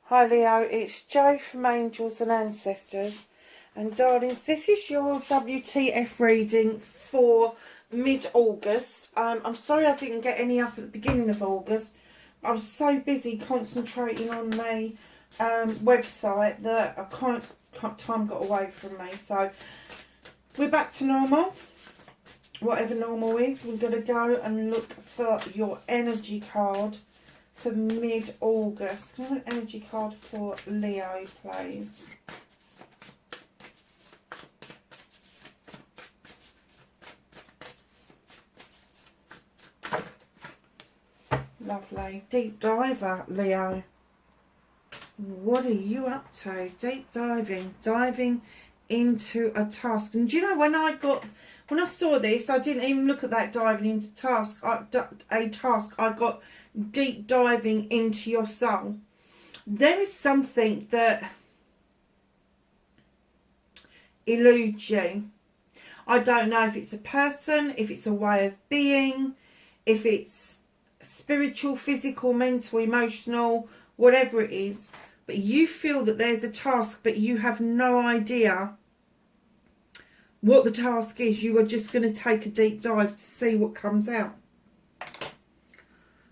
Hi Leo, it's Jo from Angels and Ancestors, and darlings, this is your WTF reading for mid-August. I'm sorry I didn't get any up at the beginning of August. I was so busy concentrating on the website that time got away from me. So we're back to normal, whatever normal is. We're going to go and look for your energy card for mid-August. Can I have an energy card for Leo, please? Lovely. Deep diver, Leo. What are you up to? Deep diving into a task. And do you know, when I saw this, I didn't even look at that diving into a task. I got deep diving into your soul. There is something that eludes you. I don't know if it's a person, if it's a way of being, if it's spiritual, physical, mental, emotional, whatever it is, but you feel that there's a task, but you have no idea what the task is. You are just going to take a deep dive to see what comes out.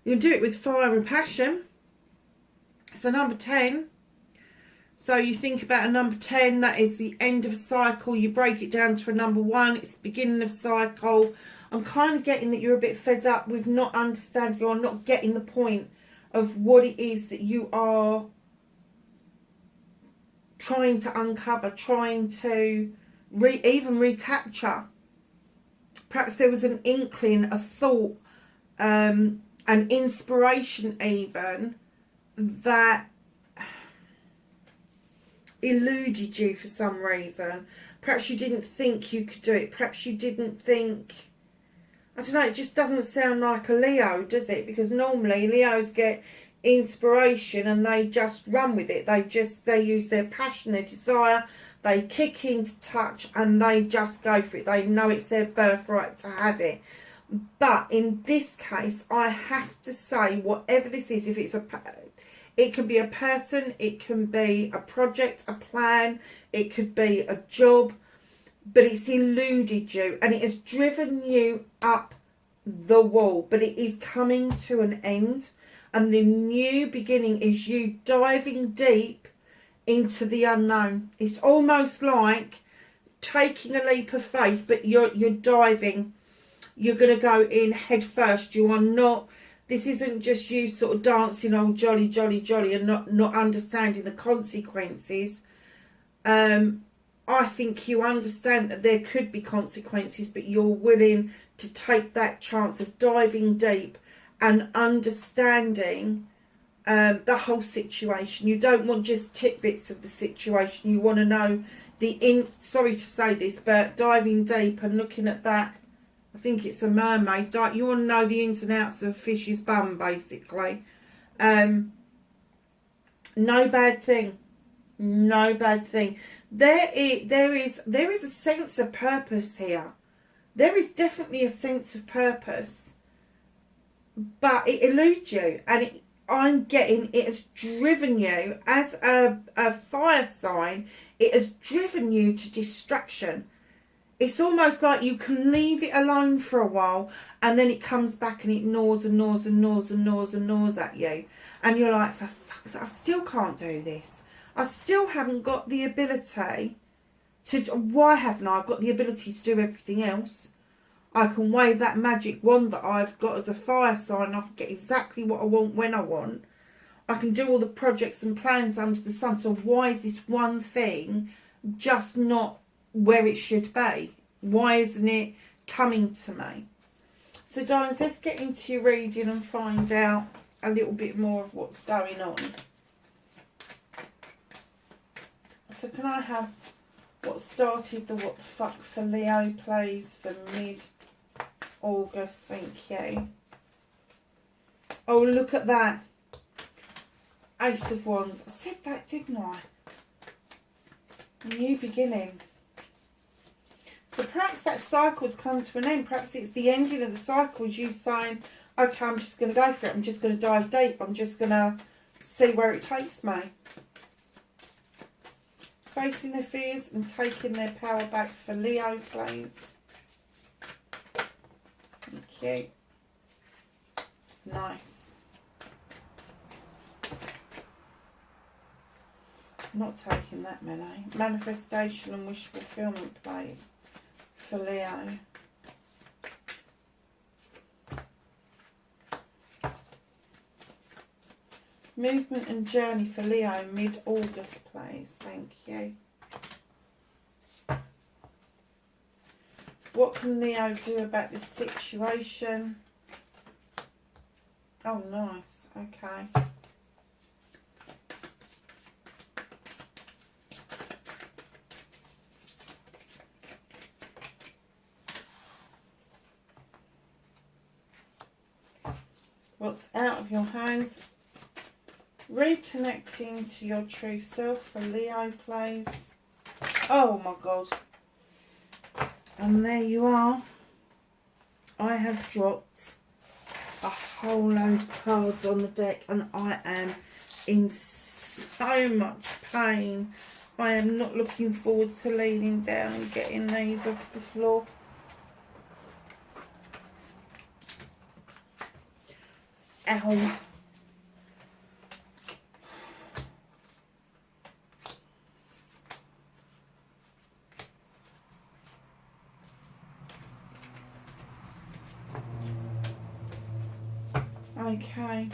You can do it with fire and passion. So number 10. So you think about a number 10, that is the end of a cycle. You break it down to a number 1, it's the beginning of cycle. I'm kind of getting that you're a bit fed up with not understanding or not getting the point of what it is that you are trying to uncover, trying to even recapture. Perhaps there was an inkling, a thought, an inspiration even, that eluded you for some reason. Perhaps you didn't think you could do it. Perhaps you didn't think, I don't know, it just doesn't sound like a Leo, does it? Because normally Leos get inspiration and they just run with it. They use their passion, their desire, they kick into touch and they just go for it. They know it's their birthright to have it. But in this case, I have to say, whatever this is, if it's it can be a person, it can be a project, a plan, it could be a job, but it's eluded you and it has driven you up the wall, but it is coming to an end, and the new beginning is you diving deep into the unknown. It's almost like taking a leap of faith, but you're diving. You're going to go in head first. You are not, this isn't just you sort of dancing on jolly, jolly, jolly and not understanding the consequences. I think you understand that there could be consequences, but you're willing to take that chance of diving deep and understanding the whole situation. You don't want just tidbits of the situation. You want to know sorry to say this, but diving deep and looking at that, I think it's a mermaid. You want to know the ins and outs of a fish's bum, basically. No bad thing. No bad thing. There is a sense of purpose here. There is definitely a sense of purpose, but it eludes you, and I'm getting it has driven you as a fire sign. It has driven you to distraction. It's almost like you can leave it alone for a while and then it comes back and it gnaws and gnaws and gnaws and gnaws and gnaws at you. And you're like, for fuck's sake, I still can't do this. I still haven't got the ability to, why haven't I got the ability to do everything else? I can wave that magic wand that I've got as a fire sign. I can get exactly what I want when I want. I can do all the projects and plans under the sun. So why is this one thing just not where it should be? Why isn't it coming to me? So darlings, let's get into your reading and find out a little bit more of what's going on. So can I have what started the what the fuck for Leo, please, for mid-August? Thank you. Oh, look at that. Ace of Wands. I said that, didn't I? New beginning. So perhaps that cycle's come to an end. Perhaps it's the ending of the cycle, as you saying, okay, I'm just going to go for it. I'm just going to dive deep. I'm just going to see where it takes me. Facing their fears and taking their power back for Leo, please. Thank you. Nice. Not taking that many. Manifestation and wish fulfillment, please, for Leo. Movement and journey for Leo, mid-August, please. Thank you. What can Leo do about this situation? Oh, nice. Okay. What's out of your hands? Reconnecting to your true self for Leo, please. Oh my God. And there you are. I have dropped a whole load of cards on the deck and I am in so much pain. I am not looking forward to leaning down and getting these off the floor. Ow. Okay.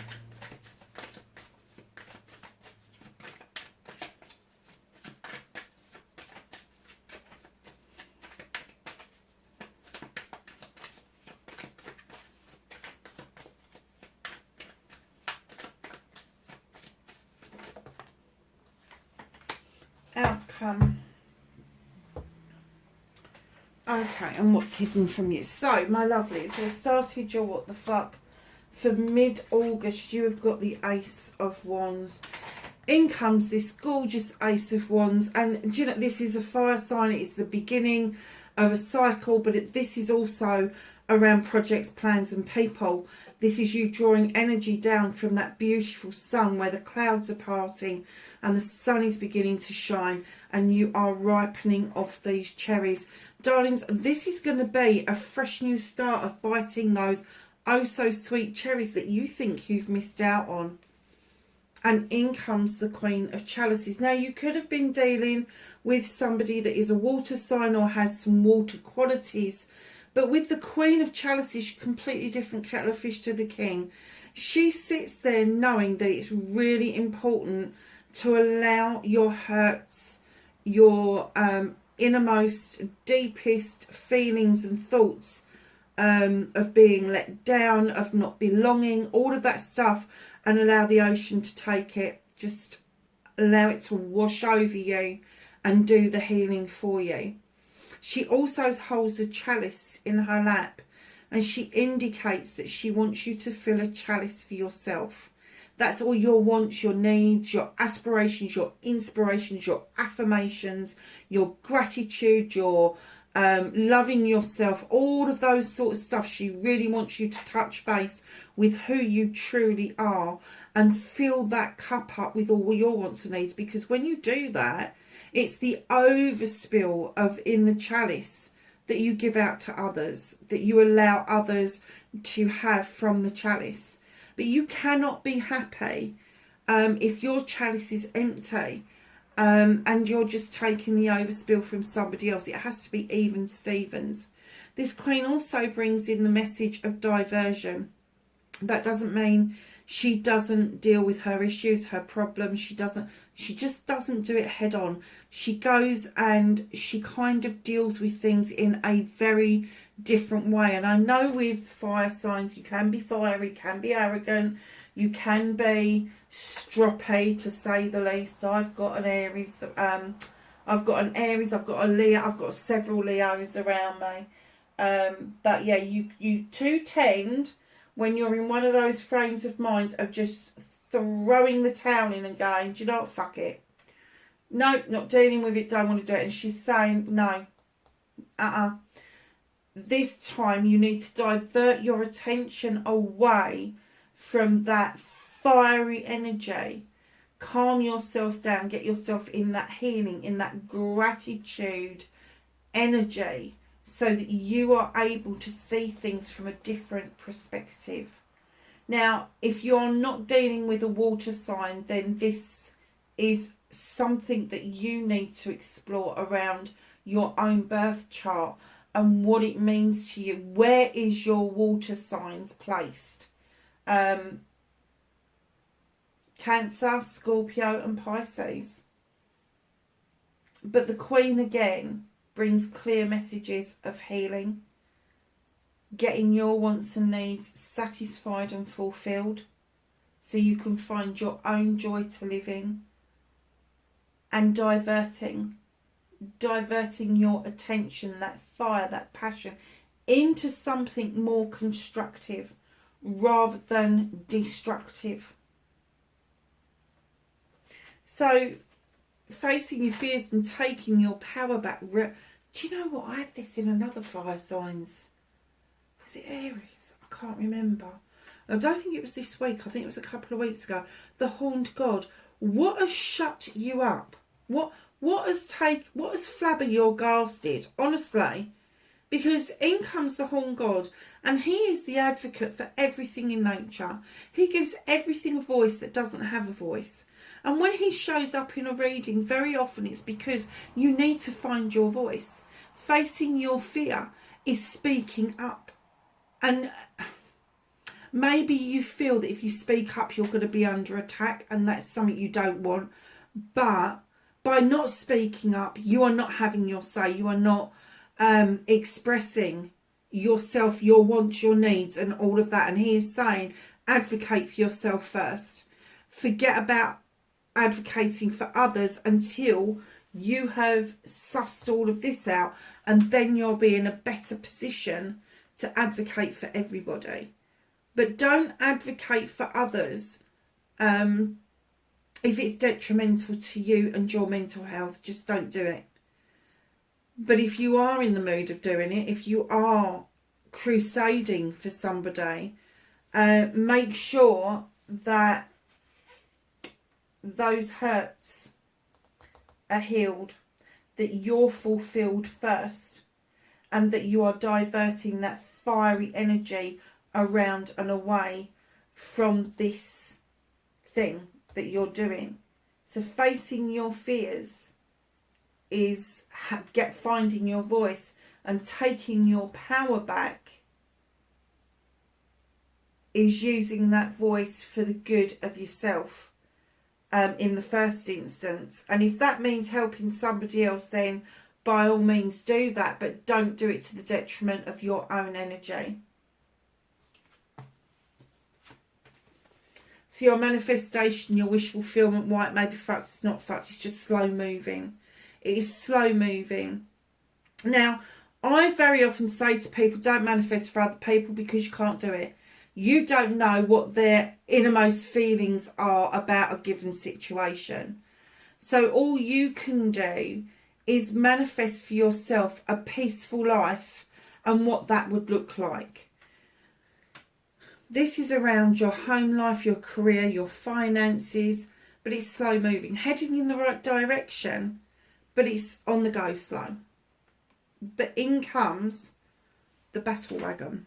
Outcome. Okay, and what's hidden from you? So, my lovelies, we started your what the fuck. For mid-August, you have got the Ace of Wands. In comes this gorgeous Ace of Wands. And do you know, this is a fire sign. It's the beginning of a cycle. But this is also around projects, plans and people. This is you drawing energy down from that beautiful sun where the clouds are parting and the sun is beginning to shine. And you are ripening off these cherries. Darlings, this is going to be a fresh new start of biting those oh so sweet cherries that you think you've missed out on. And in comes the Queen of Chalices. Now, you could have been dealing with somebody that is a water sign or has some water qualities, but with the Queen of Chalices, completely different kettle of fish to the King. She sits there knowing that it's really important to allow your hurts, your innermost, deepest feelings and thoughts of being let down, of not belonging, all of that stuff, and allow the ocean to take it. Just allow it to wash over you and do the healing for you. She also holds a chalice in her lap, and she indicates that she wants you to fill a chalice for yourself. That's all your wants, your needs, your aspirations, your inspirations, your affirmations, your gratitude, your loving yourself, all of those sort of stuff. She really wants you to touch base with who you truly are and fill that cup up with all your wants and needs, because when you do that, it's the overspill of in the chalice that you give out to others, that you allow others to have from the chalice. But you cannot be happy if your chalice is empty. And you're just taking the overspill from somebody else. It has to be even Stevens. This Queen also brings in the message of diversion. That doesn't mean she doesn't deal with her issues, her problems. She just doesn't do it head on. She goes and she kind of deals with things in a very different way. And I know with fire signs, you can be fiery, can be arrogant, you can be stroppy, to say the least. I've got an Aries, I've got a Leo, I've got several Leos around me. But yeah, you do tend, when you're in one of those frames of mind, of just throwing the towel in and going, do you know what, fuck it. No, not dealing with it, don't want to do it. And she's saying, no, this time you need to divert your attention away from that fiery energy. Calm yourself down, get yourself in that healing, in that gratitude energy, so that you are able to see things from a different perspective. Now, if you're not dealing with a water sign, then this is something that you need to explore around your own birth chart and what it means to you. Where is your water signs placed? Cancer, Scorpio and Pisces. But the Queen again brings clear messages of healing, getting your wants and needs satisfied and fulfilled so you can find your own joy to live in, and diverting your attention, that fire, that passion, into something more constructive rather than destructive. So facing your fears and taking your power back. Do you know what? I had this in another fire signs. Was it Aries? I can't remember. I don't think it was this week. I think it was a couple of weeks ago. The Horned God. What has shut you up? What has flabbergasted? Honestly. Because in comes the Horned God, and he is the advocate for everything in nature. He gives everything a voice that doesn't have a voice. And when he shows up in a reading, very often it's because you need to find your voice. Facing your fear is speaking up. And maybe you feel that if you speak up, you're going to be under attack, and that's something you don't want. But by not speaking up, you are not having your say. You are not expressing yourself, your wants, your needs, and all of that. And he is saying, advocate for yourself first. Forget about advocating for others until you have sussed all of this out, and then you'll be in a better position to advocate for everybody. But don't advocate for others if it's detrimental to you and your mental health. Just don't do it. But if you are in the mood of doing it, if you are crusading for somebody, make sure that those hurts are healed, that you're fulfilled first, and that you are diverting that fiery energy around and away from this thing that you're doing. So facing your fears is finding your voice and taking your power back, is using that voice for the good of yourself. In the first instance, and if that means helping somebody else, then by all means do that, but don't do it to the detriment of your own energy. So your manifestation, your wish fulfillment, why it may be fucked, it's not fucked, it's just slow moving. It is slow moving. Now, I very often say to people, don't manifest for other people, because you can't do it. You don't know what their innermost feelings are about a given situation. So all you can do is manifest for yourself a peaceful life and what that would look like. This is around your home life, your career, your finances, but it's slow moving, heading in the right direction, but it's on the go slow. But in comes the battle wagon.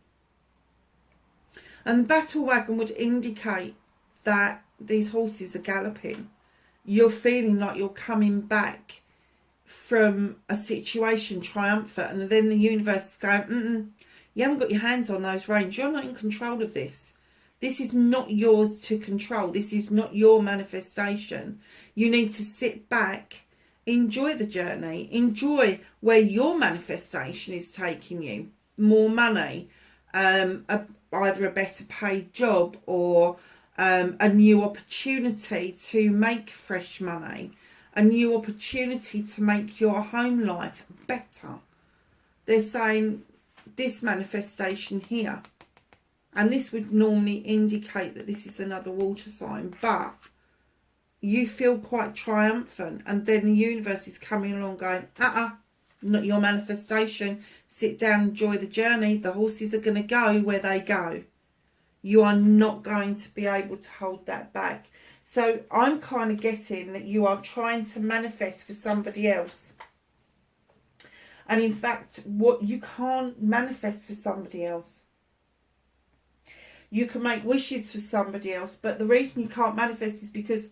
And the battle wagon would indicate that these horses are galloping. You're feeling like you're coming back from a situation triumphant, and then the universe is going, you haven't got your hands on those reins. You're not in control of this. This is not yours to control. This is not your manifestation. You need to sit back, enjoy the journey, enjoy where your manifestation is taking you. More money, either a better paid job or a new opportunity to make fresh money, a new opportunity to make your home life better. They're saying this manifestation here, and this would normally indicate that this is another water sign, but you feel quite triumphant, and then the universe is coming along going, not your manifestation. Sit down, enjoy the journey. The horses are going to go where they go. You are not going to be able to hold that back. So I'm kind of guessing that you are trying to manifest for somebody else. And in fact, what you can't manifest for somebody else. You can make wishes for somebody else, but the reason you can't manifest is because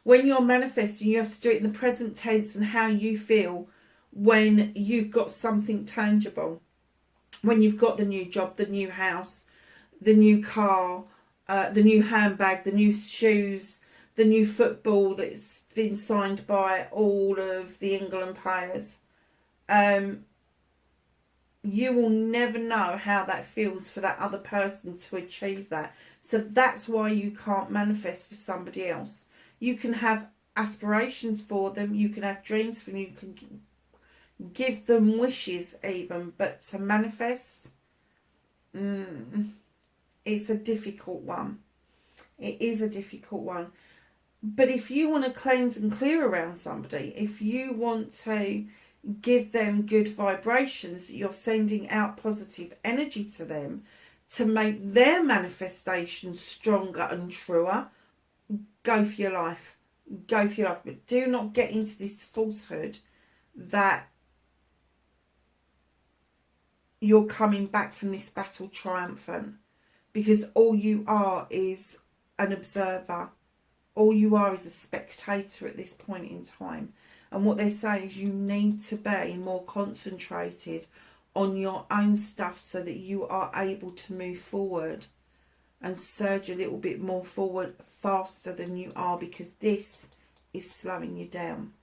when you're manifesting, you have to do it in the present tense and how you feel when you've got something tangible. When you've got the new job, the new house, the new car, the new handbag, the new shoes, the new football that's been signed by all of the England players. You will never know how that feels for that other person to achieve that. So that's why you can't manifest for somebody else. You can have aspirations for them, you can have dreams for them, you can give them wishes even, but to manifest, it's a difficult one. It is a difficult one. But if you want to cleanse and clear around somebody, if you want to give them good vibrations, you're sending out positive energy to them to make their manifestation stronger and truer, go for your life. Go for your life. But do not get into this falsehood that you're coming back from this battle triumphant, because all you are is an observer. All you are is a spectator at this point in time. And what they're saying is you need to be more concentrated on your own stuff so that you are able to move forward and surge a little bit more forward faster than you are, because this is slowing you down.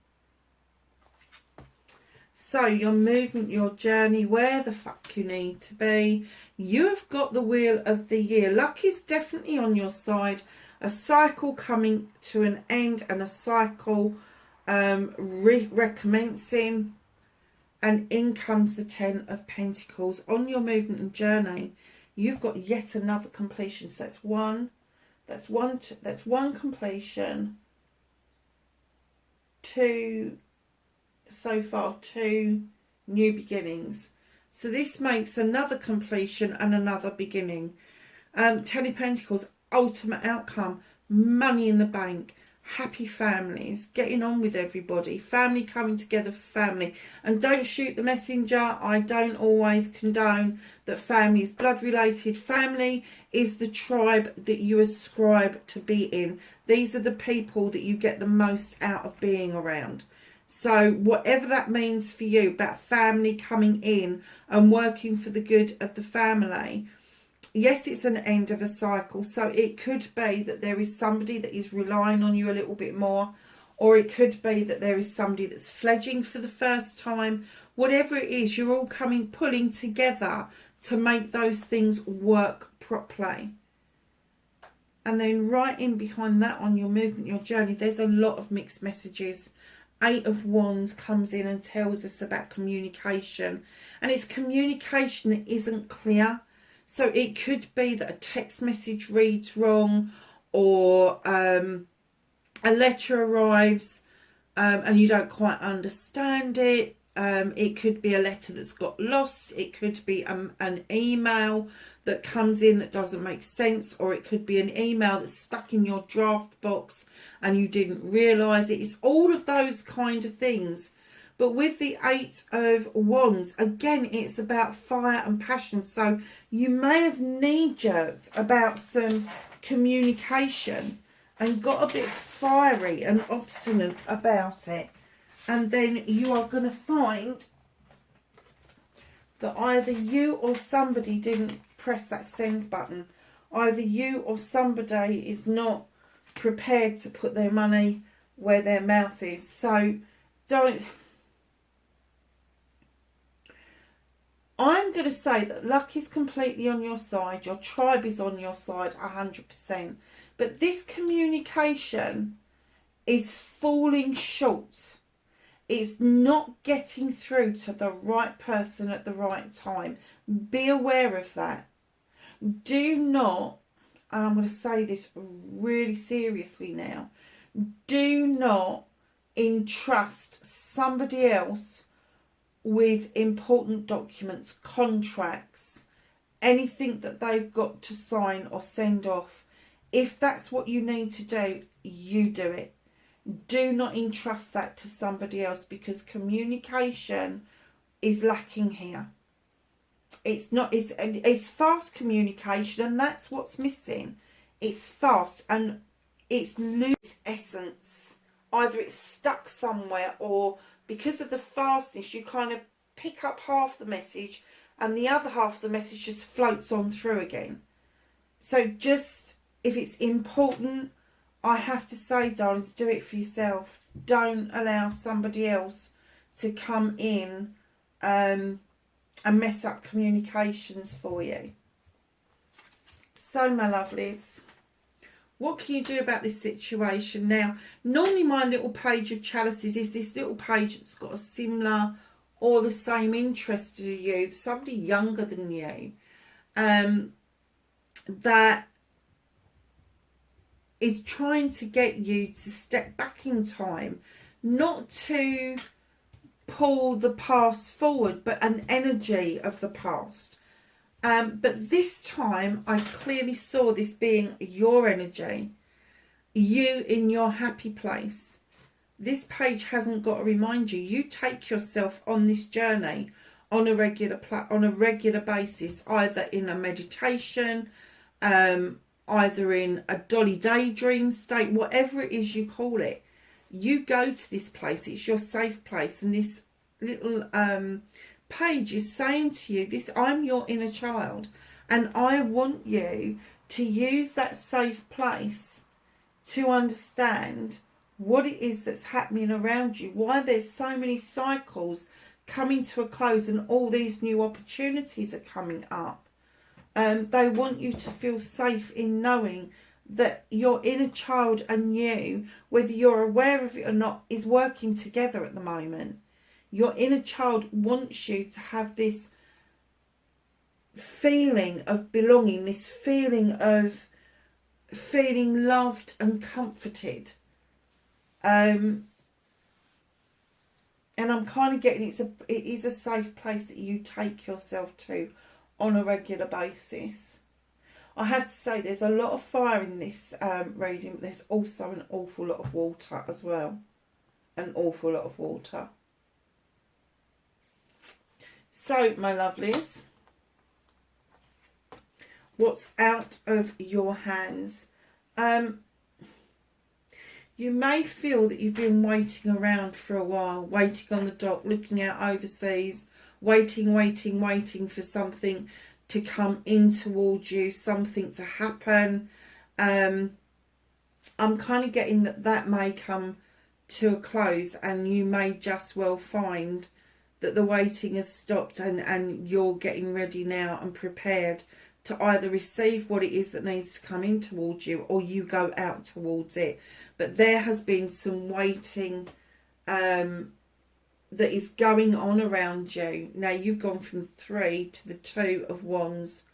So your movement, your journey, where the fuck you need to be. You have got the Wheel of the Year. Luck is definitely on your side. A cycle coming to an end and a cycle recommencing. And in comes the 10 of Pentacles. On your movement and journey, you've got yet another completion. So that's one completion. Two new beginnings. So this makes another completion and another beginning. 10 of Pentacles, ultimate outcome, money in the bank, happy families, getting on with everybody, family coming together for family. And don't shoot the messenger. I don't always condone that family is blood related. Family is the tribe that you ascribe to be in. These are the people that you get the most out of being around. So whatever that means for you about family coming in and working for the good of the family, yes, it's an end of a cycle. So it could be that there is somebody that is relying on you a little bit more, or it could be that there is somebody that's fledging for the first time. Whatever it is, you're all pulling together to make those things work properly. And then right in behind that, on your movement, your journey, there's a lot of mixed messages. 8 of Wands comes in and tells us about communication. And it's communication that isn't clear. So it could be that a text message reads wrong, or a letter arrives and you don't quite understand it. It could be a letter that's got lost. It could be an email that comes in that doesn't make sense, or it could be an email that's stuck in your draft box and you didn't realise it. It's all of those kind of things. But with the 8 of Wands, again, it's about fire and passion. So you may have knee-jerked about some communication and got a bit fiery and obstinate about it. And then you are going to find that either you or somebody didn't press that send button. Either you or somebody is not prepared to put their money where their mouth is. So don't... I'm going to say that luck is completely on your side. Your tribe is on your side 100%. But this communication is falling short. It's not getting through to the right person at the right time. Be aware of that. Do not, and I'm going to say this really seriously now, do not entrust somebody else with important documents, contracts, anything that they've got to sign or send off, if that's what you need to do, you do it. Do not entrust that to somebody else, because communication is lacking here. It's not, it's fast communication, and that's what's missing. It's fast and it's lose essence. Either it's stuck somewhere, or because of the fastness, you kind of pick up half the message and the other half of the message just floats on through again. So just, if it's important, I have to say, darlings, do it for yourself. Don't allow somebody else to come in and mess up communications for you. So, my lovelies, what can you do about this situation? Now, normally my little page of chalices is this little page that's got a similar or the same interest to you, somebody younger than you, that is trying to get you to step back in time, not to pull the past forward, but an energy of the past. But this time, I clearly saw this being your energy, you in your happy place. This page hasn't got to remind you. You take yourself on this journey on a regular basis, either in a meditation, either in a dolly daydream state, whatever it is you call it. You go to this place, it's your safe place, and this little page is saying to you, this, I'm your inner child, and I want you to use that safe place to understand what it is that's happening around you, why there's so many cycles coming to a close and all these new opportunities are coming up. They want you to feel safe in knowing that your inner child and you, whether you're aware of it or not, is working together at the moment. Your inner child wants you to have this feeling of belonging, this feeling of feeling loved and comforted. And I'm kind of getting it is a safe place that you take yourself to on a regular basis. I have to say, there's a lot of fire in this reading, but there's also an awful lot of water as well. An awful lot of water. So, my lovelies, what's out of your hands? You may feel that you've been waiting around for a while, waiting on the dock, looking out overseas, waiting for something to come in towards you, something to happen. I'm kind of getting that may come to a close, and you may just well find that the waiting has stopped, and you're getting ready now and prepared to either receive what it is that needs to come in towards you, or you go out towards it. But there has been some waiting that is going on around you. Now, you've gone from 3 to the 2 of Wands,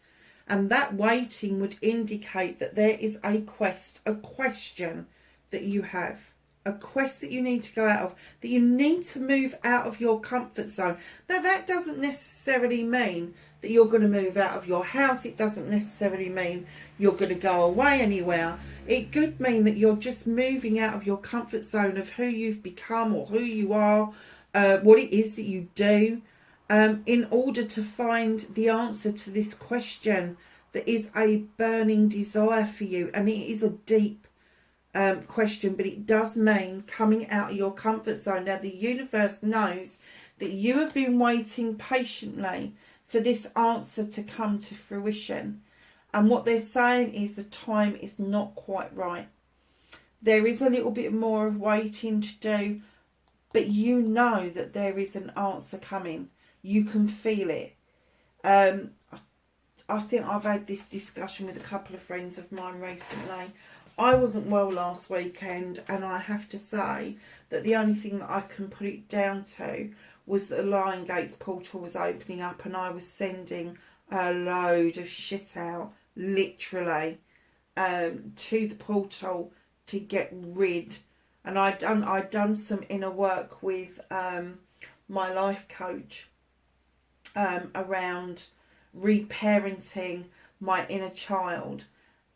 and that waiting would indicate that there is a question that you have, a quest that you need to go out of, that you need to move out of your comfort zone. Now, that doesn't necessarily mean that you're going to move out of your house. It doesn't necessarily mean you're going to go away anywhere. It could mean that you're just moving out of your comfort zone of who you've become or who you are, what it is that you do, in order to find the answer to this question that is a burning desire for you. And it is a deep question, but it does mean coming out of your comfort zone. Now, the universe knows that you have been waiting patiently for this answer to come to fruition. And what they're saying is the time is not quite right. There is a little bit more of waiting to do, but you know that there is an answer coming. You can feel it. I think I've had this discussion with a couple of friends of mine recently. I wasn't well last weekend, and I have to say that the only thing that I can put it down to was that the Lion Gates portal was opening up, and I was sending a load of shit out, literally, to the portal to get rid. And I'd done some inner work with my life coach around reparenting my inner child.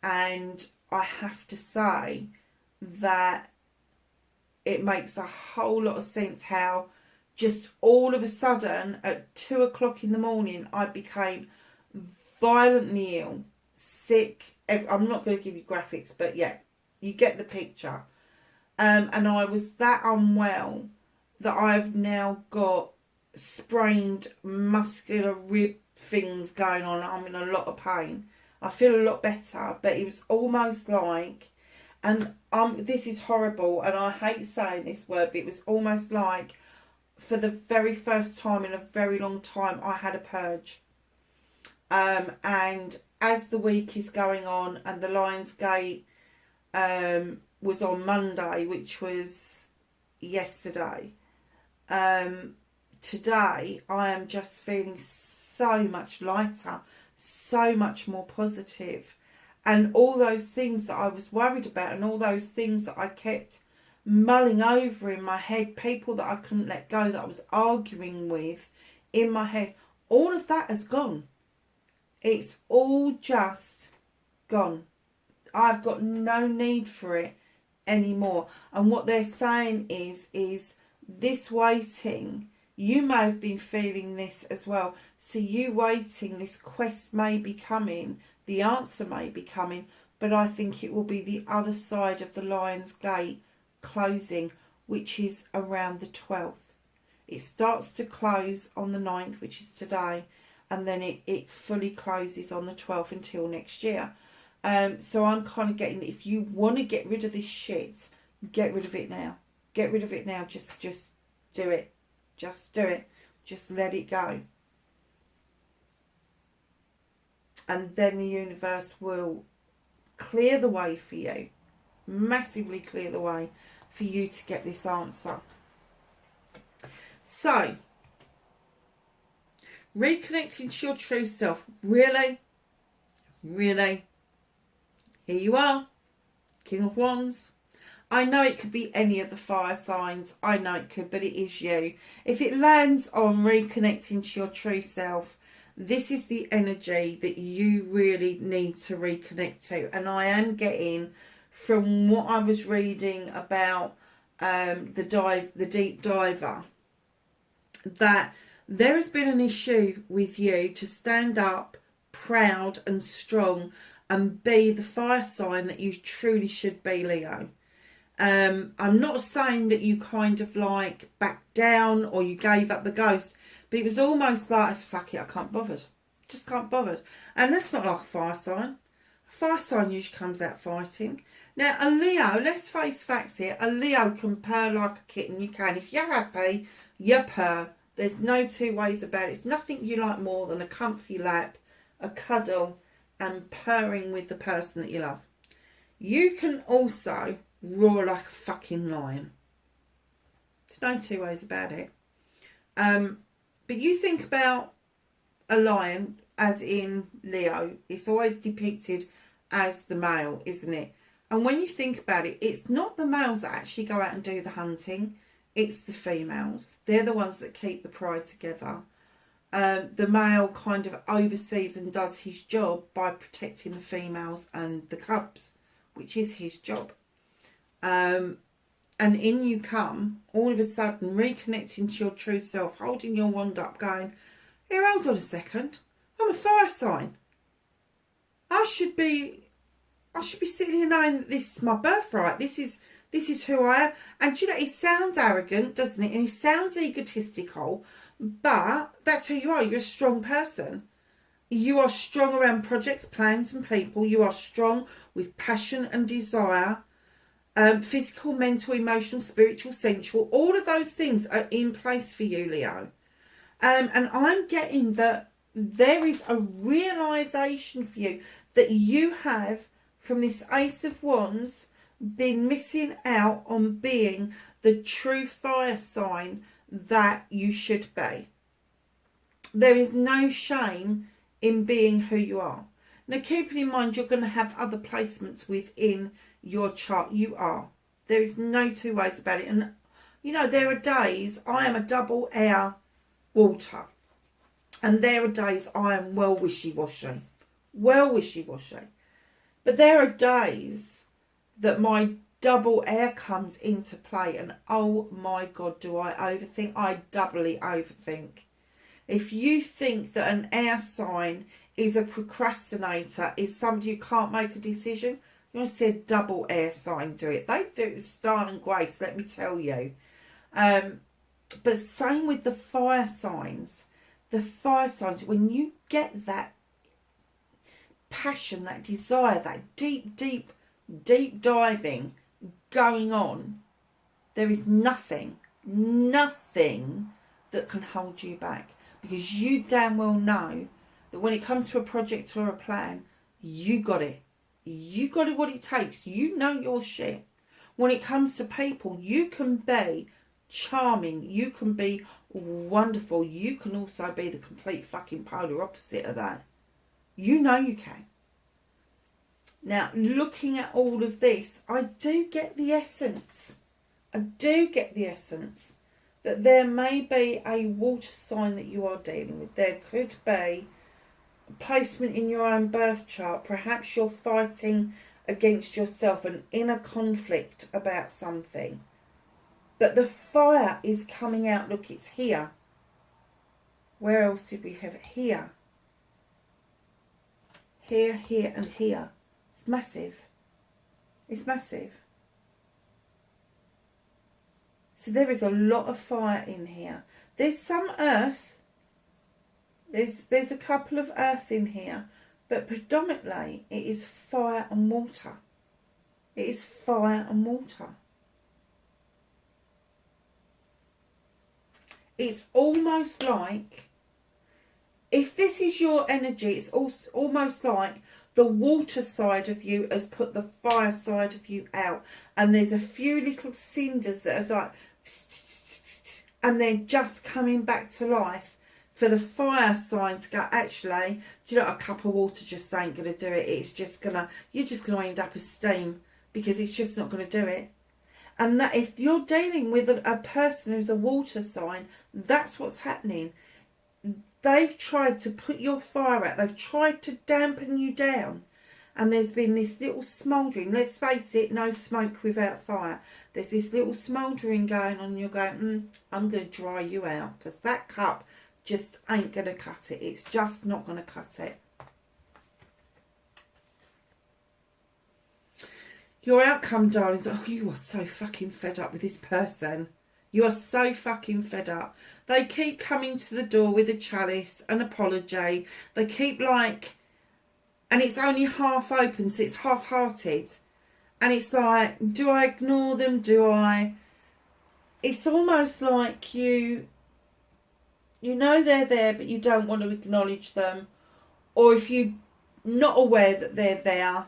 And I have to say that it makes a whole lot of sense how just all of a sudden at 2 o'clock in the morning I became violently ill, sick. I'm not going to give you graphics, but yeah, you get the picture. And I was that unwell that I've now got sprained muscular rib things going on. I'm in a lot of pain. I feel a lot better, but it was almost like, and this is horrible, and I hate saying this word, but it was almost like for the very first time in a very long time I had a purge. And as the week is going on, and the Lionsgate was on Monday, which was yesterday, today I am just feeling so much lighter, so much more positive. And all those things that I was worried about, and all those things that I kept mulling over in my head, people that I couldn't let go, that I was arguing with in my head, all of that has gone. It's all just gone. I've got no need for it anymore. And what they're saying is this waiting, you may have been feeling this as well. So you waiting, this quest may be coming, the answer may be coming, but I think it will be the other side of the Lion's Gate closing, which is around the 12th. It starts to close on the 9th, which is today, and then it fully closes on the 12th until next year. So I'm kind of getting, if you want to get rid of this shit, get rid of it now. Get rid of it now. Just do it. Just do it. Just let it go. And then the universe will clear the way for you. Massively clear the way for you to get this answer. So, reconnecting to your true self. Really? Really? Here you are. King of Wands. I know it could be any of the fire signs. I know it could, but it is you. If it lands on reconnecting to your true self, this is the energy that you really need to reconnect to. And I am getting, from what I was reading about the deep diver, that there has been an issue with you to stand up proud and strong and be the fire sign that you truly should be, Leo. I'm not saying that you kind of like backed down or you gave up the ghost, but it was almost like, fuck it, I can't bothered. Just can't bothered. And that's not like a fire sign. A fire sign usually comes out fighting. Now, a Leo, let's face facts here, a Leo can purr like a kitten. You can. If you're happy, you purr. There's no two ways about it. It's nothing you like more than a comfy lap, a cuddle, and purring with the person that you love. You can also roar like a fucking lion. There's no two ways about it. But you think about a lion, as in Leo, it's always depicted as the male, isn't it? And when you think about it, it's not the males that actually go out and do the hunting. It's the females. They're the ones that keep the pride together. The male kind of oversees and does his job by protecting the females and the cubs, which is his job. And in you come, all of a sudden, reconnecting to your true self, holding your wand up, going, here, hold on a second. I'm a fire sign. I should be sitting here knowing that this is my birthright. This is who I am. And you know, it sounds arrogant, doesn't it? And it sounds egotistical, but that's who you are. You're a strong person. You are strong around projects, plans and people. You are strong with passion and desire. Physical, mental, emotional, spiritual, sensual. All of those things are in place for you, Leo. And I'm getting that there is a realisation for you that you have, from this Ace of Wands, been missing out on being the true fire sign that you should be. There is no shame in being who you are. Now, keeping in mind, you're going to have other placements within your chart. You are. There is no two ways about it. And, you know, there are days, I am a double air water. And there are days I am well wishy-washy. Well wishy-washy. But there are days that my double air comes into play, and oh my God, do I overthink? I doubly overthink. If you think that an air sign is a procrastinator, is somebody who can't make a decision, you want to see a double air sign do it. They do it with style and grace, let me tell you. But same with the fire signs. The fire signs, when you get that passion, that desire, that deep diving going on, there is nothing that can hold you back, because you damn well know that when it comes to a project or a plan, you got it. You got it, what it takes. You know your shit. When it comes to people, you can be charming, you can be wonderful, you can also be the complete fucking polar opposite of that. You know you can. Now, looking at all of this, I do get the essence. I do get the essence that there may be a water sign that you are dealing with. There could be a placement in your own birth chart. Perhaps you're fighting against yourself, an inner conflict about something. But the fire is coming out. Look, it's here. Where else did we have it? Here. Here, here, and here. It's massive. It's massive. So there is a lot of fire in here. There's some earth. There's a couple of earth in here. But predominantly it is fire and water. It is fire and water. It's almost like, if this is your energy, it's also almost like the water side of you has put the fire side of you out. And there's a few little cinders that are like, and they're just coming back to life for the fire sign to go, actually, do you know, a cup of water just ain't going to do it. It's just going to, you're just going to end up as steam, because it's just not going to do it. And that if you're dealing with a person who's a water sign, that's what's happening. They've tried to put your fire out. They've tried to dampen you down. And there's been this little smouldering. Let's face it, no smoke without fire. There's this little smouldering going on. And you're going, I'm going to dry you out. Because that cup just ain't going to cut it. It's just not going to cut it. Your outcome, darling, is, oh, you are so fucking fed up with this person. You are so fucking fed up. They keep coming to the door with a chalice, an apology. They keep like, and it's only half open, so it's half-hearted. And it's like, do I ignore them? Do I? It's almost like you know they're there, but you don't want to acknowledge them. Or if you're not aware that they're there,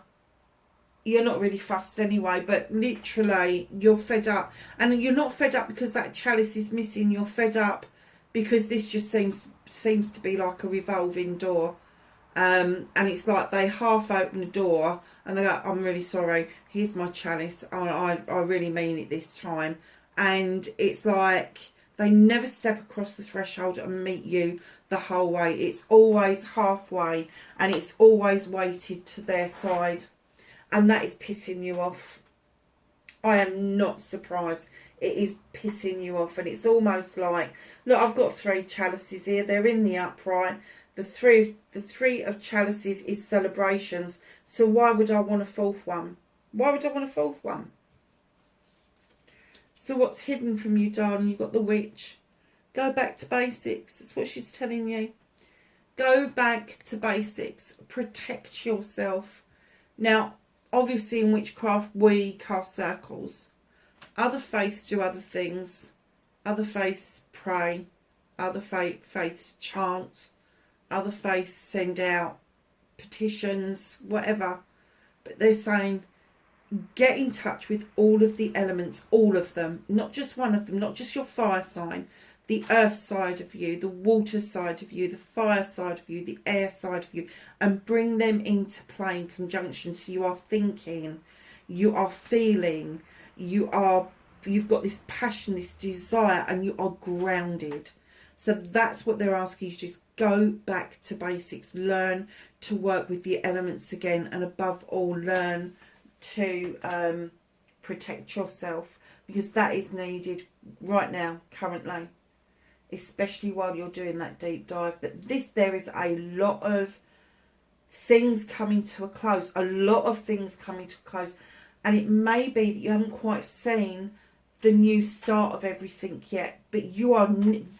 you're not really fussed anyway, but literally you're fed up. And you're not fed up because that chalice is missing. You're fed up because this just seems to be like a revolving door. And it's like they half open the door and they go, I'm really sorry, here's my chalice. I really mean it this time. And it's like they never step across the threshold and meet you the whole way. It's always halfway, and it's always weighted to their side. And that is pissing you off. I am not surprised. It is pissing you off. And it's almost like, look, I've got 3 chalices here. They're in the upright. The three of chalices is celebrations. So why would I want a 4th one? Why would I want a 4th one? So what's hidden from you, darling? You've got the witch. Go back to basics. That's what she's telling you. Go back to basics. Protect yourself. Now, obviously in witchcraft we cast circles. Other faiths do other things. Other faiths pray. Other faiths chant. Other faiths send out petitions, whatever. But they're saying, get in touch with all of the elements, all of them. Not just one of them, not just your fire sign. The earth side of you, the water side of you, the fire side of you, the air side of you, and bring them into play in conjunction. So you are thinking, you are feeling, you've got this passion, this desire, and you are grounded. So that's what they're asking you to do. go back to basics. Learn to work with the elements again, and above all, learn to protect yourself, because that is needed right now, currently, especially while you're doing that deep dive. But there is a lot of things coming to a close, and it may be that you haven't quite seen the new start of everything yet, but you are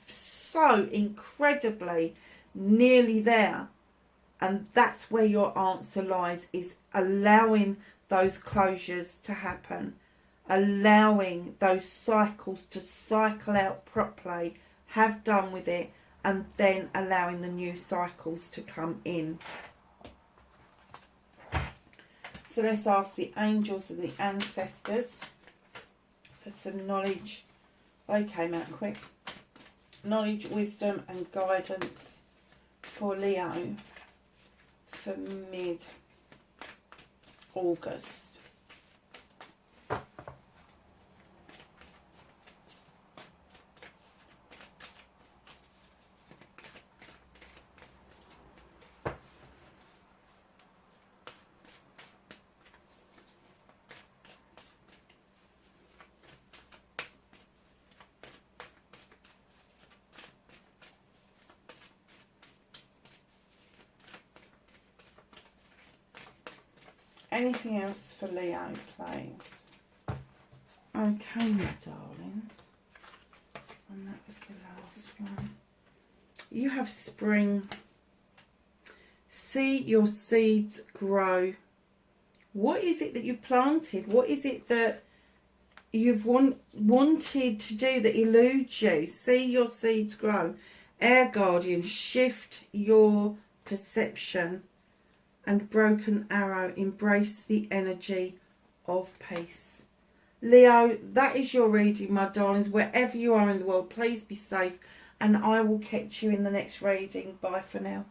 so incredibly nearly there. And that's where your answer lies, is allowing those closures to happen, allowing those cycles to cycle out properly, have done with it, and then allowing the new cycles to come in. So let's ask the angels and the ancestors for some knowledge. They came out quick. Knowledge, wisdom and guidance for Leo for mid-August. Anything else for Leo, please? Okay, my darlings. And that was the last one. You have spring. See your seeds grow. What is it that you've planted? What is it that you've wanted to do that eludes you? See your seeds grow. Air Guardian, shift your perception. And Broken Arrow, embrace the energy of peace. Leo, that is your reading, my darlings. Wherever you are in the world, please be safe. And I will catch you in the next reading. Bye for now.